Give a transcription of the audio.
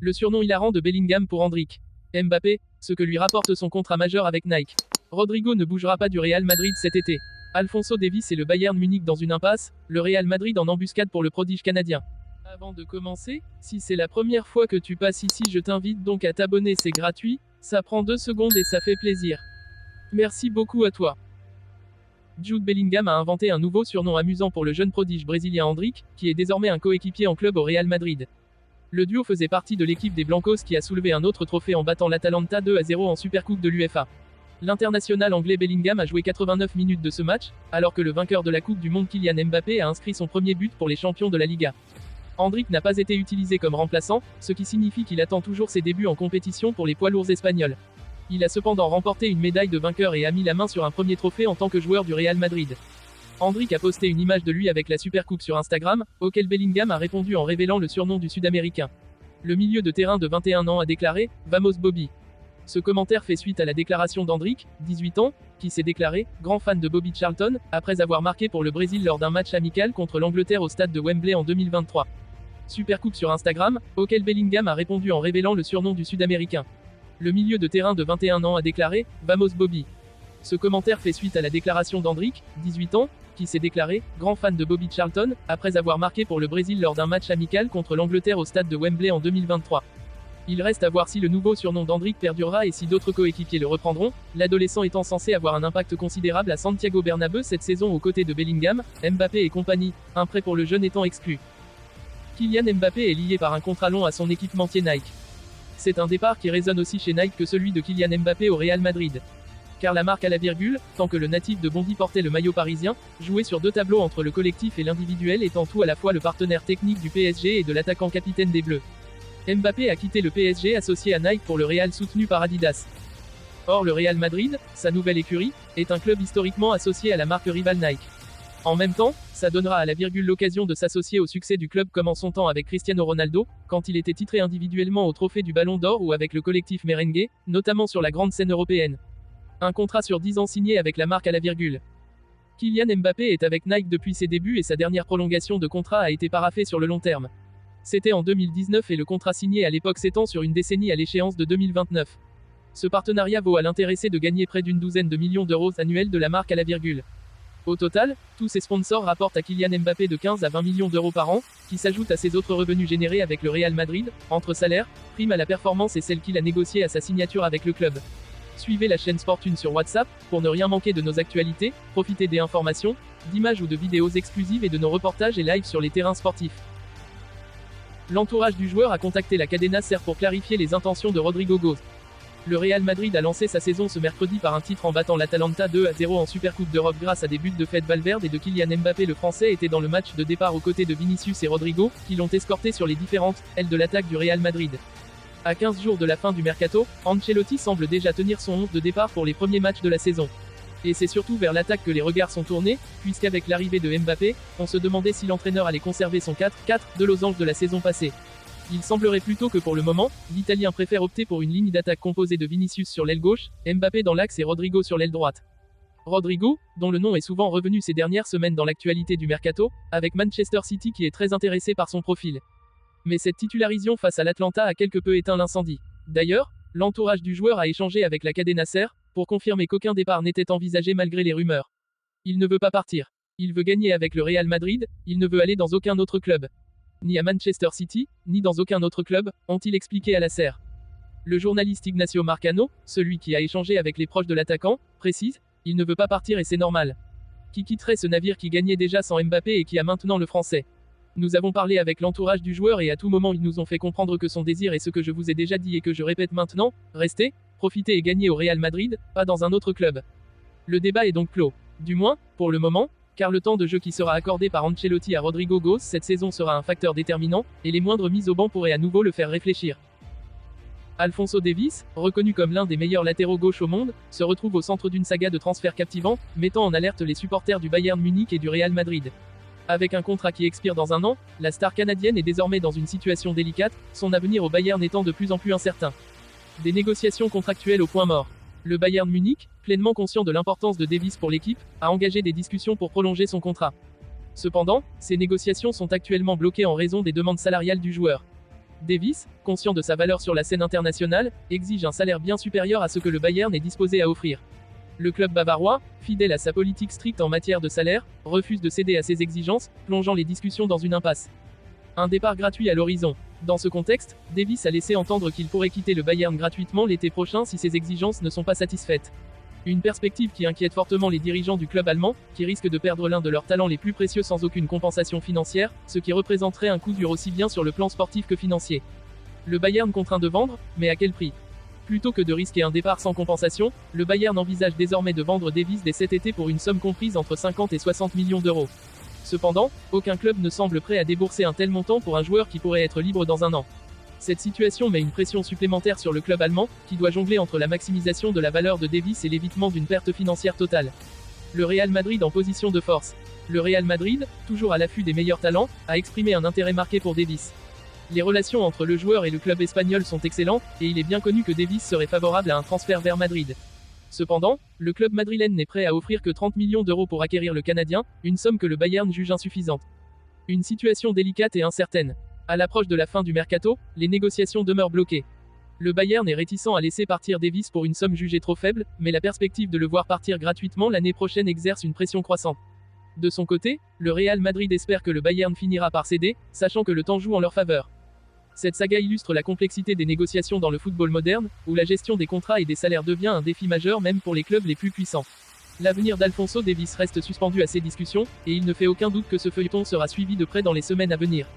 Le surnom hilarant de Bellingham pour Endrick. Mbappé, ce que lui rapporte son contrat majeur avec Nike. Rodrigo ne bougera pas du Real Madrid cet été. Alphonso Davies et le Bayern Munich dans une impasse, le Real Madrid en embuscade pour le prodige canadien. Avant de commencer, si c'est la première fois que tu passes ici, je t'invite donc à t'abonner, c'est gratuit, ça prend 2 secondes et ça fait plaisir. Merci beaucoup à toi. Jude Bellingham a inventé un nouveau surnom amusant pour le jeune prodige brésilien Endrick, qui est désormais un coéquipier en club au Real Madrid. Le duo faisait partie de l'équipe des Blancos qui a soulevé un autre trophée en battant l'Atalanta 2-0 en Supercoupe de l'UEFA. L'international anglais Bellingham a joué 89 minutes de ce match, alors que le vainqueur de la Coupe du Monde Kylian Mbappé a inscrit son premier but pour les champions de la Liga. Endrick n'a pas été utilisé comme remplaçant, ce qui signifie qu'il attend toujours ses débuts en compétition pour les poids lourds espagnols. Il a cependant remporté une médaille de vainqueur et a mis la main sur un premier trophée en tant que joueur du Real Madrid. Endrick a posté une image de lui avec la Supercoupe sur Instagram, auquel Bellingham a répondu en révélant le surnom du Sud-Américain. Le milieu de terrain de 21 ans a déclaré « Vamos Bobby ». Ce commentaire fait suite à la déclaration d'Endrick, 18 ans, qui s'est déclaré « grand fan de Bobby Charlton » après avoir marqué pour le Brésil lors d'un match amical contre l'Angleterre au stade de Wembley en 2023. Supercoupe sur Instagram, auquel Bellingham a répondu en révélant le surnom du Sud-Américain. Le milieu de terrain de 21 ans a déclaré « Vamos Bobby ». Ce commentaire fait suite à la déclaration d'Endrick, 18 ans, qui s'est déclaré « grand fan de Bobby Charlton » après avoir marqué pour le Brésil lors d'un match amical contre l'Angleterre au stade de Wembley en 2023. Il reste à voir si le nouveau surnom d'Endrick perdurera et si d'autres coéquipiers le reprendront, l'adolescent étant censé avoir un impact considérable à Santiago Bernabéu cette saison aux côtés de Bellingham, Mbappé et compagnie, un prêt pour le jeune étant exclu. Kylian Mbappé est lié par un contrat long à son équipementier Nike. C'est un départ qui résonne aussi chez Nike que celui de Kylian Mbappé au Real Madrid. Car la marque à la virgule, tant que le natif de Bondy portait le maillot parisien, jouait sur 2 tableaux entre le collectif et l'individuel étant tout à la fois le partenaire technique du PSG et de l'attaquant capitaine des Bleus. Mbappé a quitté le PSG associé à Nike pour le Real soutenu par Adidas. Or le Real Madrid, sa nouvelle écurie, est un club historiquement associé à la marque rivale Nike. En même temps, ça donnera à la virgule l'occasion de s'associer au succès du club comme en son temps avec Cristiano Ronaldo, quand il était titré individuellement au trophée du Ballon d'Or ou avec le collectif merengue, notamment sur la grande scène européenne. Un contrat sur 10 ans signé avec la marque à la virgule. Kylian Mbappé est avec Nike depuis ses débuts et sa dernière prolongation de contrat a été paraphée sur le long terme. C'était en 2019 et le contrat signé à l'époque s'étend sur une décennie à l'échéance de 2029. Ce partenariat vaut à l'intéressé de gagner près d'une douzaine de millions d'euros annuels de la marque à la virgule. Au total, tous ces sponsors rapportent à Kylian Mbappé de 15 à 20 millions d'euros par an, qui s'ajoutent à ses autres revenus générés avec le Real Madrid, entre salaires, primes à la performance et celles qu'il a négociées à sa signature avec le club. Suivez la chaîne Sportune sur WhatsApp, pour ne rien manquer de nos actualités, profitez des informations, d'images ou de vidéos exclusives et de nos reportages et lives sur les terrains sportifs. L'entourage du joueur a contacté la Cadena Ser pour clarifier les intentions de Rodrigo Góes. Le Real Madrid a lancé sa saison ce mercredi par un titre en battant l'Atalanta 2-0 en Supercoupe d'Europe grâce à des buts de Fede Valverde et de Kylian Mbappé. Le Français était dans le match de départ aux côtés de Vinicius et Rodrigo, qui l'ont escorté sur les différentes ailes de l'attaque du Real Madrid. À 15 jours de la fin du mercato, Ancelotti semble déjà tenir son 11 de départ pour les premiers matchs de la saison. Et c'est surtout vers l'attaque que les regards sont tournés, puisqu'avec l'arrivée de Mbappé, on se demandait si l'entraîneur allait conserver son 4-4 de losange de la saison passée. Il semblerait plutôt que pour le moment, l'Italien préfère opter pour une ligne d'attaque composée de Vinicius sur l'aile gauche, Mbappé dans l'axe et Rodrigo sur l'aile droite. Rodrigo, dont le nom est souvent revenu ces dernières semaines dans l'actualité du mercato, avec Manchester City qui est très intéressé par son profil. Mais cette titularisation face à l'Atlanta a quelque peu éteint l'incendie. D'ailleurs, l'entourage du joueur a échangé avec la Cadena Ser, pour confirmer qu'aucun départ n'était envisagé malgré les rumeurs. Il ne veut pas partir. Il veut gagner avec le Real Madrid, il ne veut aller dans aucun autre club. Ni à Manchester City, ni dans aucun autre club, ont-ils expliqué à la Ser. Le journaliste Ignacio Marcano, celui qui a échangé avec les proches de l'attaquant, précise, il ne veut pas partir et c'est normal. Qui quitterait ce navire qui gagnait déjà sans Mbappé et qui a maintenant le français? Nous avons parlé avec l'entourage du joueur et à tout moment ils nous ont fait comprendre que son désir est ce que je vous ai déjà dit et que je répète maintenant, restez, profitez et gagnez au Real Madrid, pas dans un autre club. Le débat est donc clos. Du moins, pour le moment, car le temps de jeu qui sera accordé par Ancelotti à Rodrigo Góes cette saison sera un facteur déterminant, et les moindres mises au banc pourraient à nouveau le faire réfléchir. Alphonso Davies, reconnu comme l'un des meilleurs latéraux gauche au monde, se retrouve au centre d'une saga de transferts captivants, mettant en alerte les supporters du Bayern Munich et du Real Madrid. Avec un contrat qui expire dans un an, la star canadienne est désormais dans une situation délicate, son avenir au Bayern étant de plus en plus incertain. Des négociations contractuelles au point mort. Le Bayern Munich, pleinement conscient de l'importance de Davies pour l'équipe, a engagé des discussions pour prolonger son contrat. Cependant, ces négociations sont actuellement bloquées en raison des demandes salariales du joueur. Davis, conscient de sa valeur sur la scène internationale, exige un salaire bien supérieur à ce que le Bayern est disposé à offrir. Le club bavarois, fidèle à sa politique stricte en matière de salaire, refuse de céder à ses exigences, plongeant les discussions dans une impasse. Un départ gratuit à l'horizon. Dans ce contexte, Davis a laissé entendre qu'il pourrait quitter le Bayern gratuitement l'été prochain si ses exigences ne sont pas satisfaites. Une perspective qui inquiète fortement les dirigeants du club allemand, qui risquent de perdre l'un de leurs talents les plus précieux sans aucune compensation financière, ce qui représenterait un coup dur aussi bien sur le plan sportif que financier. Le Bayern contraint de vendre, mais à quel prix ? Plutôt que de risquer un départ sans compensation, le Bayern envisage désormais de vendre Davis dès cet été pour une somme comprise entre 50 et 60 millions d'euros. Cependant, aucun club ne semble prêt à débourser un tel montant pour un joueur qui pourrait être libre dans un an. Cette situation met une pression supplémentaire sur le club allemand, qui doit jongler entre la maximisation de la valeur de Davis et l'évitement d'une perte financière totale. Le Real Madrid en position de force. Le Real Madrid, toujours à l'affût des meilleurs talents, a exprimé un intérêt marqué pour Davis. Les relations entre le joueur et le club espagnol sont excellentes, et il est bien connu que Davis serait favorable à un transfert vers Madrid. Cependant, le club madrilène n'est prêt à offrir que 30 millions d'euros pour acquérir le Canadien, une somme que le Bayern juge insuffisante. Une situation délicate et incertaine. À l'approche de la fin du mercato, les négociations demeurent bloquées. Le Bayern est réticent à laisser partir Davis pour une somme jugée trop faible, mais la perspective de le voir partir gratuitement l'année prochaine exerce une pression croissante. De son côté, le Real Madrid espère que le Bayern finira par céder, sachant que le temps joue en leur faveur. Cette saga illustre la complexité des négociations dans le football moderne, où la gestion des contrats et des salaires devient un défi majeur même pour les clubs les plus puissants. L'avenir d'Alphonso Davies reste suspendu à ces discussions, et il ne fait aucun doute que ce feuilleton sera suivi de près dans les semaines à venir.